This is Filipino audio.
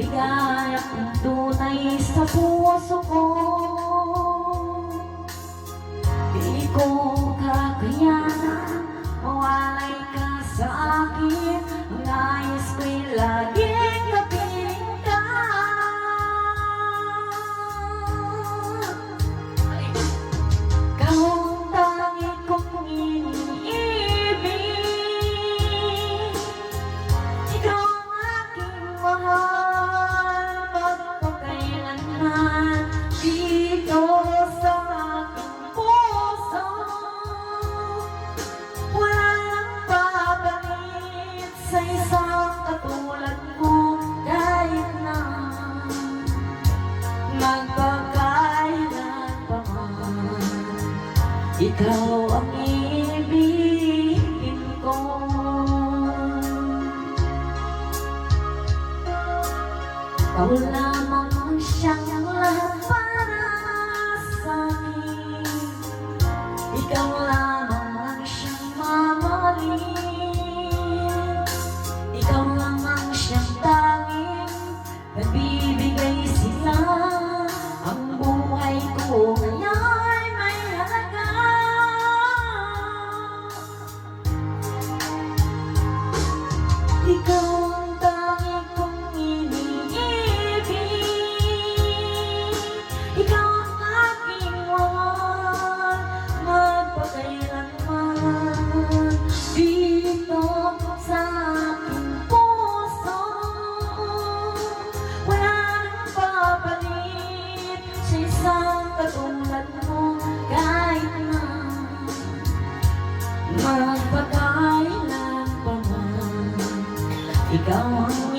ligayang tunay sa puso ko. Di ko kakayanan mawalay ka sa akin. Ang nais ko'y laging kapiling ka. Ikaw ang tangi kong iniibig. Ikaw ang aking mahal magpakailanman. Dito sa aking puso wala nang babalik sa isang katulad mo. Kahit na magpakailan pa man, ikaw ang ibigin ko. Ikaw lamang ang siyang lahat para sa akin. Ikaw lamang ang siyang mamahalin. Ikaw lamang siyang tanging nagbibigay sila. Ang buhay ko ngayon'y may halaga. Ikaw ang tangi kong iniibig. Ikaw ang aking mahal magpakailanman. Dito sa aking puso wala nang papalit sa isang katulad mo. Kahit na magpakailan pa man, ikaw ang